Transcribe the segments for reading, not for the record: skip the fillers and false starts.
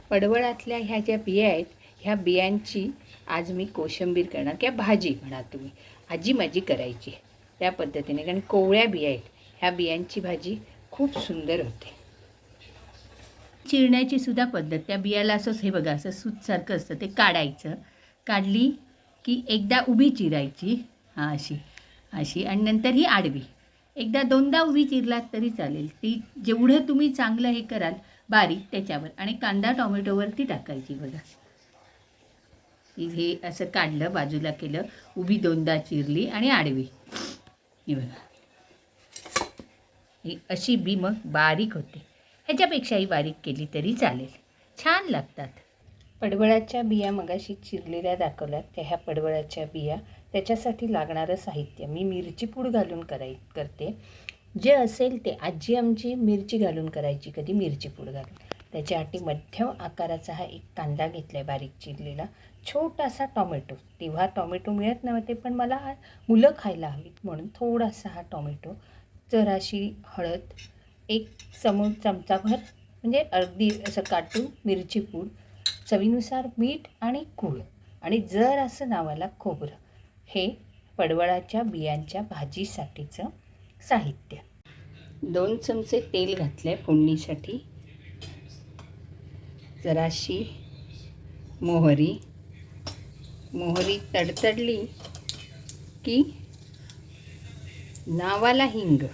पडवळातल्या ह्या ज्या बिया आहेत ह्या बियांची आज मी कोशिंबीर करणार किंवा भाजी म्हणा तुम्ही. आजी माझी करायची त्या पद्धतीने, कारण कोवळ्या बिया आहेत ह्या बियांची भाजी खूप सुंदर होते. चिरण्याची सुद्धा पद्धत, त्या बियाला असंच हे बघा असं सूतसारखं असतं ते काढायचं. काढली की एकदा उभी चिरायची, हां अशी अशी, आणि नंतर ही आडवी. एकदा दोनदा उभी चिरलात तरी चालेल. ती जेवढं तुम्ही चांगलं हे कराल बारीक त्याच्यावर, आणि कांदा टोमॅटोवरती टाकायची बघा. हे असं काढलं, बाजूला केलं, उभी दोनदा चिरली आणि आडवी, हे बघा. ही अशी बी मग बारीक होते. ह्याच्यापेक्षाही बारीक केली तरी चालेल, छान लागतात. पडवळाच्या बिया मगाशी चिरलेल्या दाखवल्यात त्या ह्या पडवळाच्या बिया. त्याच्यासाठी लागणारं साहित्य मी मिरची पूड घालून करते. जे असेल ते आजी आमची मिरची घालून करायची, कधी मिरची पूड घालून. त्याच्यासाठी मध्यम आकाराचा हा एक कांदा घेतला आहे बारीक चिरलेला, छोटासा टॉमॅटो. तेव्हा टॉमॅटो मिळत नव्हते, पण मला मुलं खायला हवीत म्हणून थोडासा हा टॉमॅटो, जराशी हळद, एक चमचाभर म्हणजे अर्धी असं काटून मिरची पूड, चवीनुसार मीठ आणि गूळ, आणि जर असं नावाला खोबरं. हे पडवळाच्या बियांच्या भाजीसाठीचं साहित्य. 2 चमचे तेल घातले फोडणीसाठी. जराशी मोहरी तडतडली की नावाला हिंग.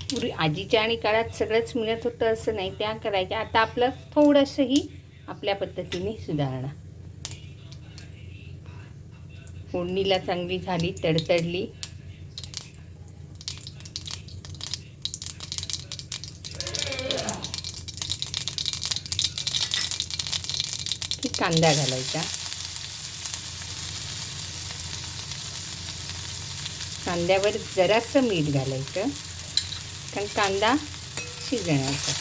पूर्वी आजीच्या आणि काळात सगळंच मिळत होतं असं नाही, त्या करायच्या. आता आपलं थोडंसंही आपल्या पद्धतीने सुधारणा. फोडणीला चांगली झाली, तडतडली की कांदा घालायचा. कांद्यावर जरासं मीठ घालायचं, कारण कांदा शिजण्याचा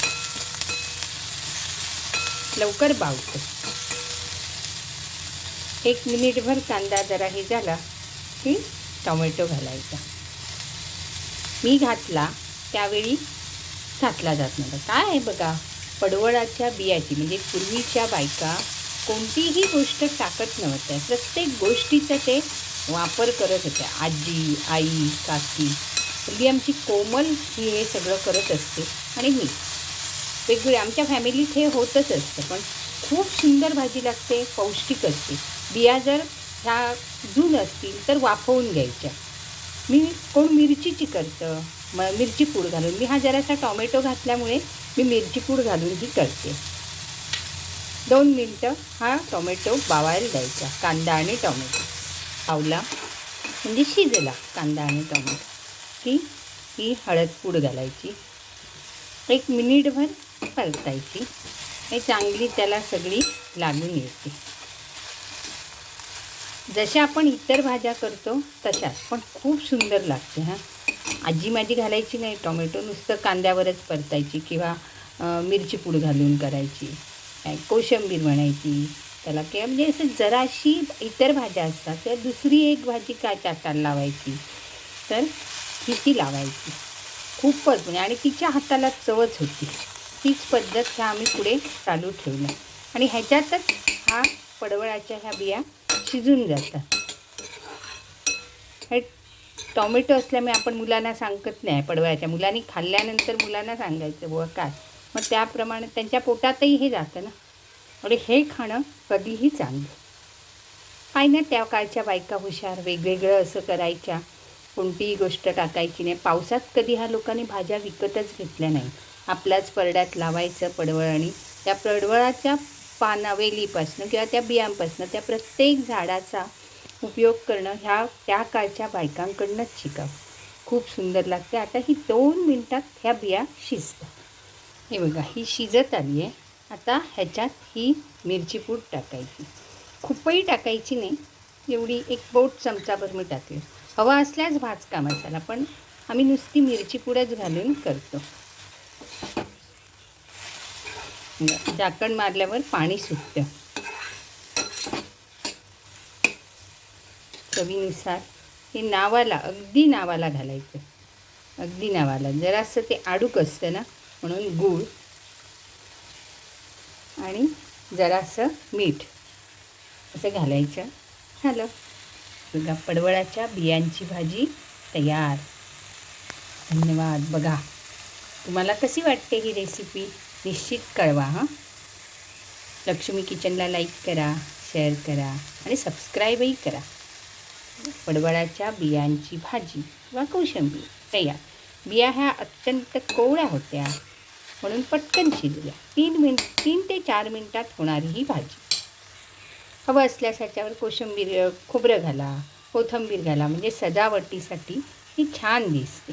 लवकर बावतो. 1 मिनिटभर कांदा जरा हे झाला की टोमॅटो घालायचा. मी घातला त्यावेळी घातला जात नव्हता. काय आहे बघा, पडवळाच्या बियाची म्हणजे पूर्वीच्या बायका कोणतीही गोष्ट टाकत नव्हत्या, प्रत्येक गोष्टीचा ते वापर करत होत्या. आजी, आई, काकी, अगदी आमची कोमल ही हे सगळं करत असते, आणि मी वेगवेगळे आमच्या फॅमिलीत हे होतच असतं. पण खूप सुंदर भाजी लागते, पौष्टिक असते. बिया जर ह्या जून असतील तर वाफवून घ्यायच्या. मी कोण मिरचीची करतं, मिरची पूड घालून. मी हा जरासा टॉमॅटो घातल्यामुळे मी मिरची पूड घालूनही करते. 2 मिनटं हा टॉमॅटो बावायला द्यायचा. कांदा आणि टॉमॅटो पावला म्हणजे शिजला कांदा आणि टॉमॅटो की ही हळद पूड घालायची. 1 मिनिटभर परतायची. हे चांगली त्याला सगळी लागून येते. जशा आपण इतर भाज्या करतो तशाच, पण खूप सुंदर लागते. हां, आजी माझी घालायची नाही टॉमॅटो, नुसतं कांद्यावरच परतायची, किंवा मिरची पूड घालून करायची, कोशिंबीर म्हणायची त्याला, किंवा म्हणजे असं जराशी इतर भाज्या असतात त्या दुसरी एक भाजी काय चाटायला लावायची, तर हिची लावायची. खूपच म्हणजे, आणि तिच्या हाताला चवच होती. तीच पद्धत ह्या आम्ही पुढे चालू ठेवलं, आणि ह्याच्यातच हा पडवळाच्या ह्या बिया शिजून जातात. हे टॉमॅटो असल्यामुळे आपण मुलांना सांगत नाही. पडवळाच्या मुलांनी खाल्ल्यानंतर मुलांना सांगायचं बुवा काय, मग त्याप्रमाणे त्यांच्या पोटातही हे जातं ना. आणि हे खाणं कधीही चांगलं. काय ना, त्या काळच्या बायका हुशार, वेगवेगळं असं करायच्या, कोणतीही गोष्ट टाकायची नाही. पावसात कधी ह्या लोकांनी भाज्या विकतच घेतल्या नाही. आपल्याच परड्यात लावायचं पडवळ, आणि त्या पडवळाच्या वेलीपासनं किंवा त्या बियांपासनं त्या प्रत्येक झाडाचा उपयोग करणं ह्या त्या काळच्या बायकांकडूनच शिकावं. खूप सुंदर लागते. आता ही 2 मिनटात ह्या बिया शिजतात. हे बघा, ही शिजत आली आहे. आता ह्याच्यात ही मिरची पूड टाकायची. खूपही टाकायची नाही, एवढी 1 बोट चमचाभर मी टाकली. हवा असल्यास भाजका मसाला, पण आम्ही नुसती मिरची पूडच घालून करतो. झाकण मारल्यावर पाणी सुटतं. चवीनुसार हे नावाला, अगदी नावाला घालायचं, अगदी नावाला. जरासं ते आडूक असतं ना, म्हणून गूळ आणि जरासं मीठ असं घालायचं. झालं बघा, पडवळाच्या बियांची भाजी तयार. धन्यवाद. बघा, तुम्हाला कशी वाटते ही रेसिपी निश्चित कळवा हां. लक्ष्मी किचनला लाईक करा, शेअर करा आणि सबस्क्राईबही करा. पडवळाच्या बियांची भाजी किंवा कोशिंबीर तयार. बिया ह्या अत्यंत कोवळ्या होत्या म्हणून पटकन शिजल्या. 3 ते 4 मिनटात होणारी ही भाजी. हवं असल्यास ह्याच्यावर कोशिंबीर खोबरं घाला, कोथिंबीर घाला, म्हणजे सजावटीसाठी ही छान दिसते.